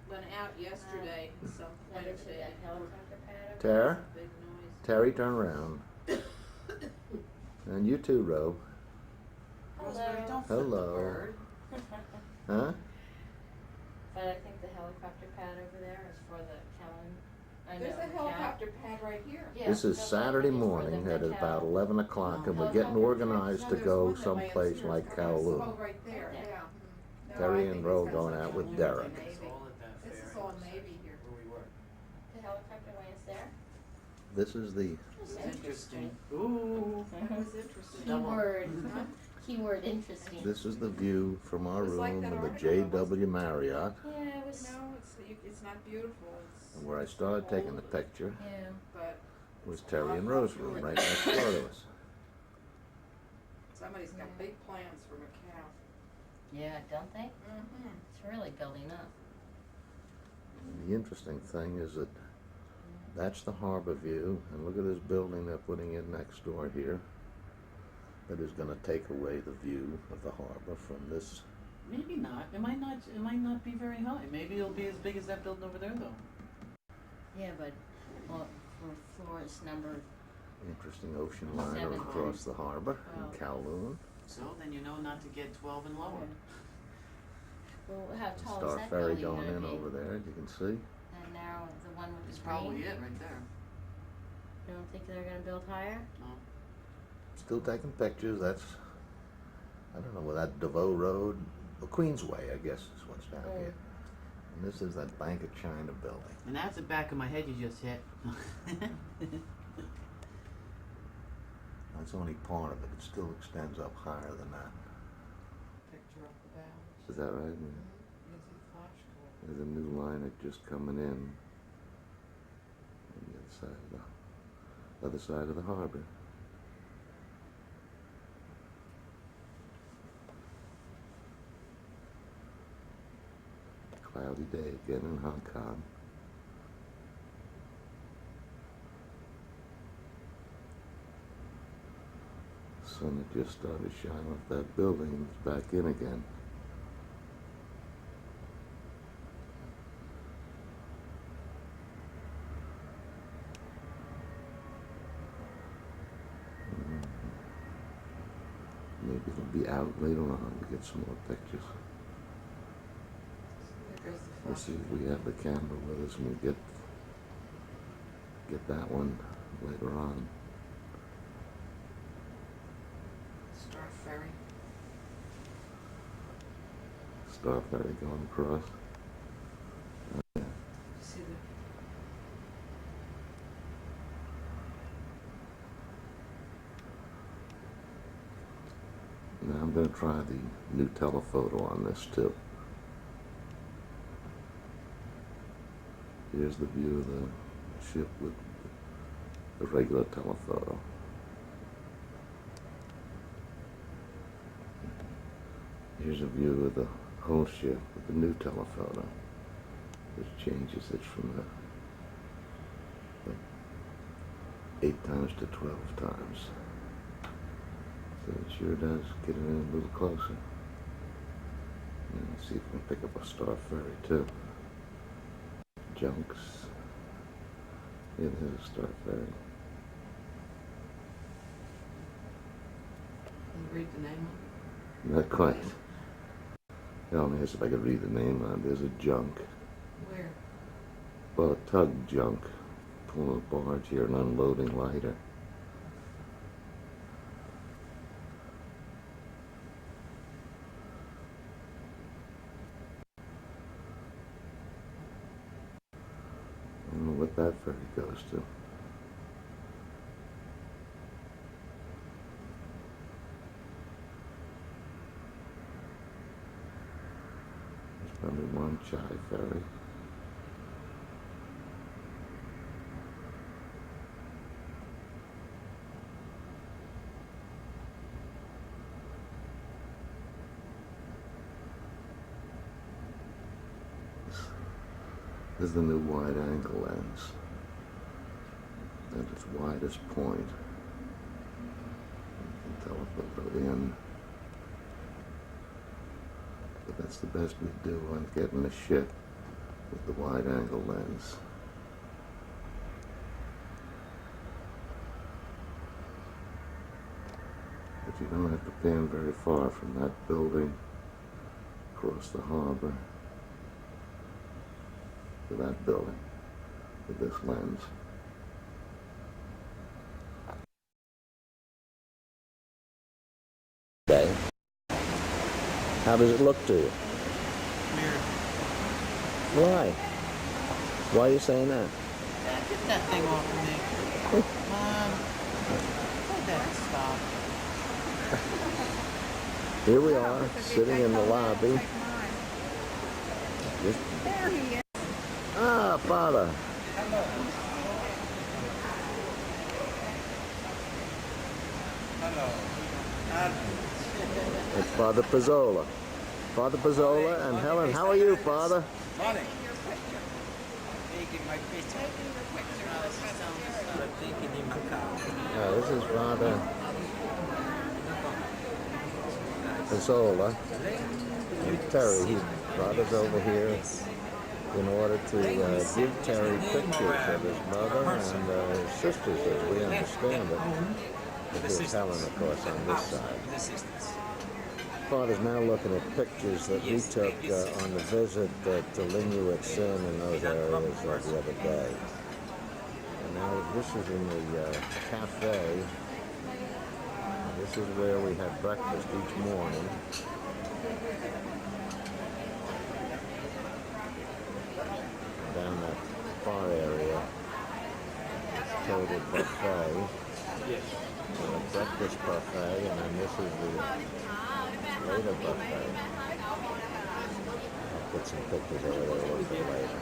S3: went out yesterday. So quite a
S8: Never to
S3: bit.
S8: that helicopter pad over
S1: Tara,
S3: Big noise.
S1: Terry, turn around. And you too, Ro.
S3: Rosemary,
S8: Hello.
S3: don't flip the
S1: Hello.
S3: bird.
S1: Huh?
S8: But I think the helicopter pad over there is for the Helen. I
S3: There's
S8: know,
S3: a helicopter pad right here.
S8: Yeah,
S1: This is
S8: the
S1: Saturday
S8: one is for
S1: morning
S8: the
S1: at
S8: Macau.
S1: about 11 o'clock, and we're getting organized to go someplace like
S3: Oh,
S1: Kowloon.
S3: right there,
S8: Yeah.
S3: yeah. No,
S1: Terry
S3: I
S1: and
S3: think
S1: Ro
S3: it's got
S1: going
S3: some
S1: out with
S3: Navy.
S1: Derek.
S5: It's all at that
S3: This is
S5: ferry.
S3: all Navy here.
S5: Where we were.
S8: The helicopter lands there.
S1: This is the
S8: That's
S5: Interesting. Ooh.
S3: That was interesting.
S8: Keyword. Keyword interesting.
S1: this is the view from our
S3: It's like
S1: room
S3: that
S1: in the
S3: article,
S1: JW Marriott,
S8: Yeah, it was.
S3: No, it's not beautiful. It's
S1: where I started taking the picture.
S8: Yeah.
S3: but
S1: Was Terry and Rose's room right next door to us.
S3: somebody's got big plans for Macau.
S8: Yeah, don't they?
S3: Mm-hmm.
S8: It's really building up.
S1: And the interesting thing is that that's the harbor view, and look at this building they're putting in next door here. That is going to take away the view of the harbor from this.
S5: Maybe not. It might not. It might not be very high. Maybe it'll be as big as that building over there, though.
S8: Yeah, but well, for floors number.
S1: Interesting ocean liner
S8: 7.
S1: across the harbor in Kowloon.
S5: So then you know not to get 12 and lower.
S8: Well, how tall is
S1: Star
S8: that
S1: Ferry
S8: building
S1: going
S8: gonna
S1: in
S8: be?
S1: over there, you can see.
S8: And now the one with
S5: It's
S8: the
S5: probably
S8: green.
S5: it right there.
S8: You don't think they're gonna build higher?
S5: No.
S1: Still taking pictures. That's, I don't know where that DeVoe Road, well, Queensway, I guess is what's down here. And this is that Bank of China building.
S5: And that's the back of my head you just hit.
S1: That's only part of it. It still extends up higher than that.
S5: Picture of the bow.
S1: Is that right?
S5: Is it flash color?
S1: There's a new liner just coming in on the other side of the harbor. Cloudy day again in Hong Kong. Sun had just started shining off that building and it's back in again. Maybe it'll be out later on to get some more pictures. We'll see if we have the camera with us and we get that one later on.
S5: Star Ferry.
S1: Star Ferry going across.
S5: See the
S1: Now I'm going to try the new telephoto on this too. Here's the view of the ship with the regular telephoto. Here's a view of the whole ship with the new telephoto, which changes it from the 8 times to 12 times. So it sure does get it in a little closer. And let's see if we can pick up a Star Ferry too. Junks. Yeah, there's a Star Ferry.
S5: Can you read the name of it?
S1: Not quite. Let me see if I can read the name on it. There's a junk.
S5: Where?
S1: Well, a tug junk. Pulling a barge here and unloading lighter. I don't know what that ferry goes to. There's probably one Chai ferry. This is the new wide-angle lens at its widest point. You can telephoto in, but that's the best we do on getting the ship with the wide-angle lens. But you don't have to pan very far from that building across the harbor to that building with this lens. Okay. How does it look to you?
S5: Weird.
S1: Why? Why are you saying that?
S5: Yeah, get that thing off of me. Tell that to stop.
S1: Here we are, sitting in the lobby. Just
S3: There he is.
S1: Ah, Father. It's Father Pizzola. Father Pizzola and Helen. How are you, Father?
S6: Morning. Taking my picture. I'm thinking in Macau.
S1: This is Father Pizzola and Terry. Father's over here in order to give Terry pictures of his mother and his sisters, as we understand it. Here's Helen, of course, on this side. Father's now looking at pictures that we took on the visit to Ling, Yuet in those areas the other day. And now this is in the cafe. This is where we have breakfast each morning. Down that far area, total buffet.
S6: Yes.
S1: The breakfast buffet, and then this is the later buffet. I'll put some pictures over there a little bit later.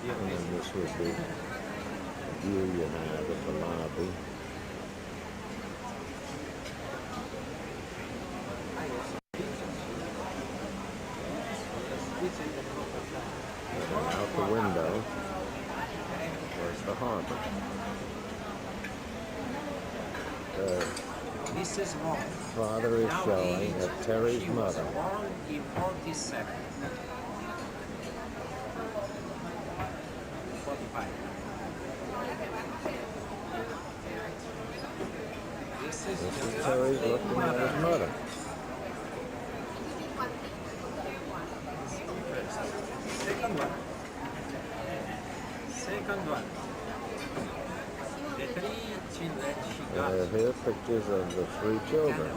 S1: And then this would be the view you have of the lobby. And then out the window was the harbor.
S10: This is wrong.
S1: Father is showing at Terry's
S10: She was
S1: mother.
S10: born in 47. 45. This is
S1: Terry looking at his mother.
S10: Second one. Second one. The three children she got.
S1: Here are pictures of the three children.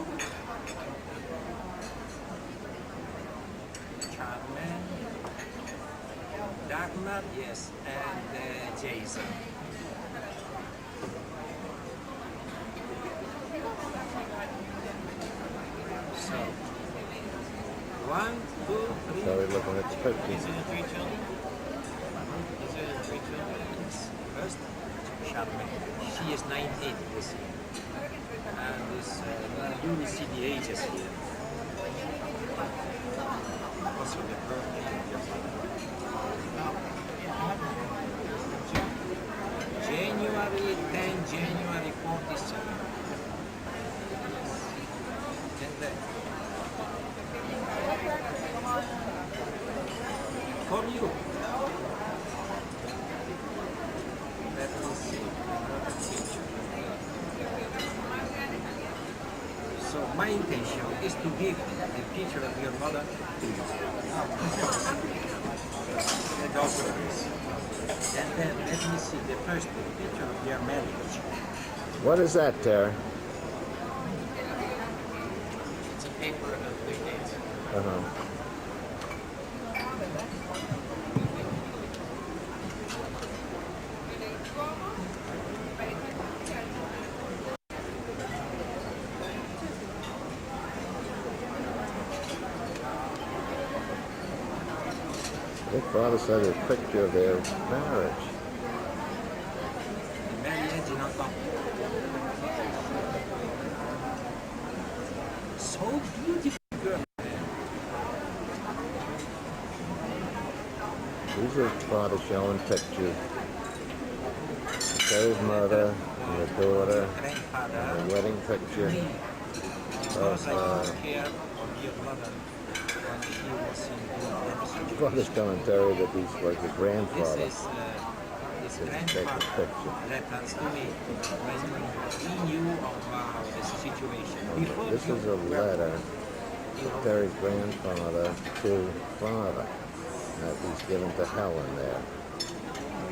S10: Charmaine, Dagmar, yes, and Jason. So, 1, 2, 3.
S1: Terry looking at the pictures.
S10: Is it three children? Is it three children? Yes. First, Charmaine. She is 19 this year. And this, you will see the ages here. Also the birthday of your mother. January 10, January 47. And then, for you, let me see another picture. So my intention is to give the picture of your mother to you. The documents. And then let me see the first picture of your marriage.
S1: What is that, Terry?
S10: It's a paper of the date.
S1: Uh-huh. Their father said a picture of their marriage.
S10: Marriage in Hong Kong. So beautiful girl.
S1: These are father showing pictures. Terry's mother and the daughter,
S10: Grandfather.
S1: and the wedding picture
S10: Because I
S1: of
S10: took care of your mother when she was in the
S1: father's telling Terry that he's like a
S10: This
S1: grandfather.
S10: is his
S1: Take a
S10: grandfather
S1: picture.
S10: reference to me when he knew about the situation. Before
S1: This
S10: you
S1: is a
S10: were
S1: letter
S10: born,
S1: from Terry's grandfather to father that he's given to Helen there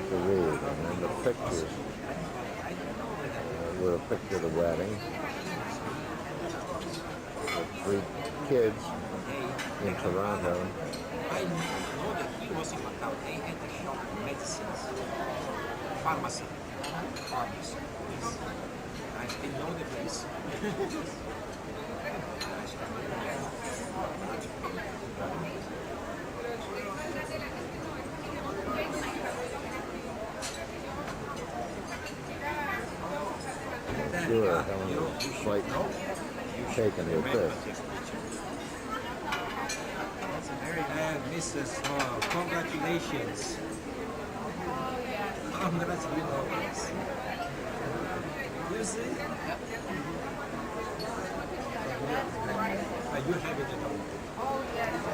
S1: to read. And then the pictures were a picture of the wedding. The three kids in Toronto.
S10: I know that he was in Macau. They had a shop of medicines, pharmacy. Yes. I still know the place.
S1: I'm sure Helen was quite taken with this.
S10: Mrs. Congratulations. Congratulations. You see? Are you having it all?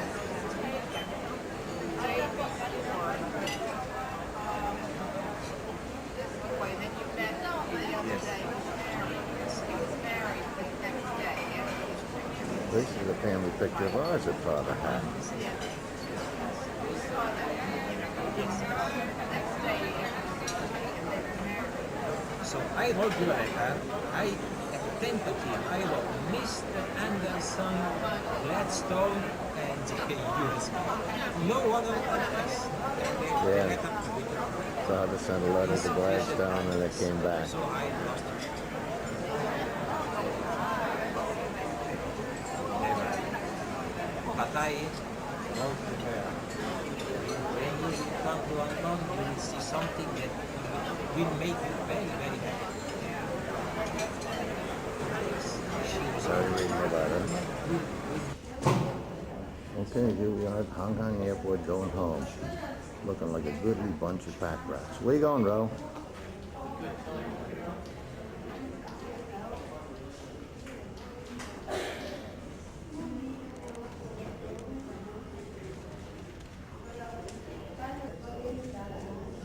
S1: This is a family picture of ours that father had.
S10: So I wrote you a letter. I tentative. I wrote Mr. Anderson, Gladstone, and US. No other place. They
S1: Yeah.
S10: get up to the
S1: Father sent a letter to Gladstone and it came back.
S10: So I lost it. But I hope when you come to London, you will see something that will make you very, very happy.
S1: Sorry reading about it. Okay, here we are at Hong Kong Airport going home. Looking like a goodly bunch of pack rats. Where you going, Ro?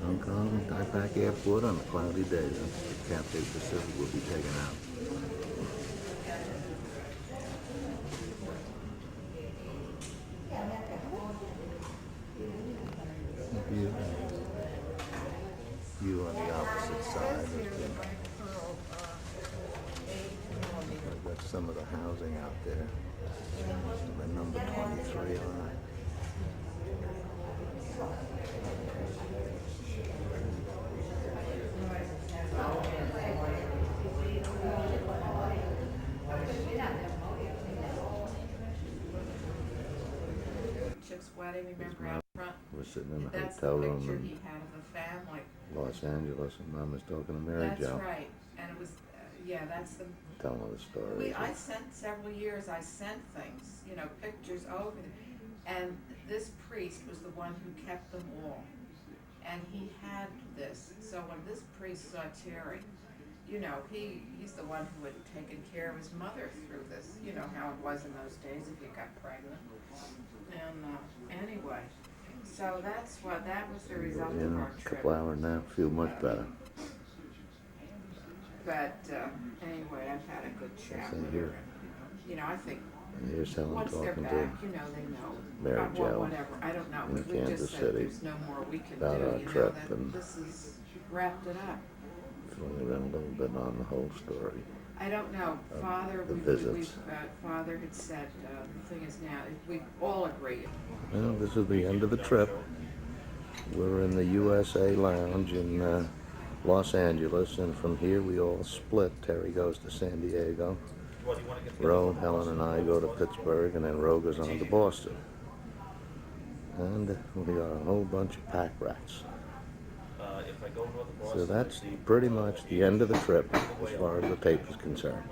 S1: Hong Kong Taipak Airport on a cloudy day. The Cathay Pacific will be taken out. View on the opposite side. I've got some of the housing out there. The number 23 on it.
S3: Chip's wedding, remember out front?
S1: We're sitting in a
S3: That's
S1: hotel
S3: the
S1: room
S3: picture
S1: in
S3: he had of the family.
S1: Los Angeles, and Mom was talking to Mary
S3: That's
S1: Jo,
S3: right, and it was, yeah, that's the,
S1: telling the story.
S3: I sent several years, I sent things, you know, pictures over, and this priest was the one who kept them all. And he had this, so when this priest saw Terry, you know, he's the one who had taken care of his mother through this, you know, how it was in those days if you got pregnant. And anyway, so that's what, that was the result of
S1: Yeah,
S3: our
S1: a
S3: trip.
S1: couple hours now, feel much better.
S3: But anyway, I've had a good chat
S1: Same
S3: with
S1: here.
S3: her. You know, I think
S1: And here's Helen
S3: once they're
S1: talking
S3: back,
S1: to
S3: you know, they know.
S1: Mary
S3: Well,
S1: Jo
S3: whatever, I don't know.
S1: in
S3: We
S1: Kansas
S3: just said
S1: City
S3: there's no more we can
S1: about
S3: do,
S1: our
S3: you know,
S1: trip,
S3: that
S1: and
S3: this is wrapped it up.
S1: filling in a little bit on the whole story.
S3: I don't know. Father,
S1: the visits.
S3: Father had said, the thing is now, we all agree.
S1: Well, this is the end of the trip. We're in the USA Lounge in Los Angeles, and from here we all split. Terry goes to San Diego. Ro, Helen, and I go to Pittsburgh, and then Ro goes on to Boston. And we got a whole bunch of pack rats. So that's pretty much the end of the trip as far as the tape is concerned.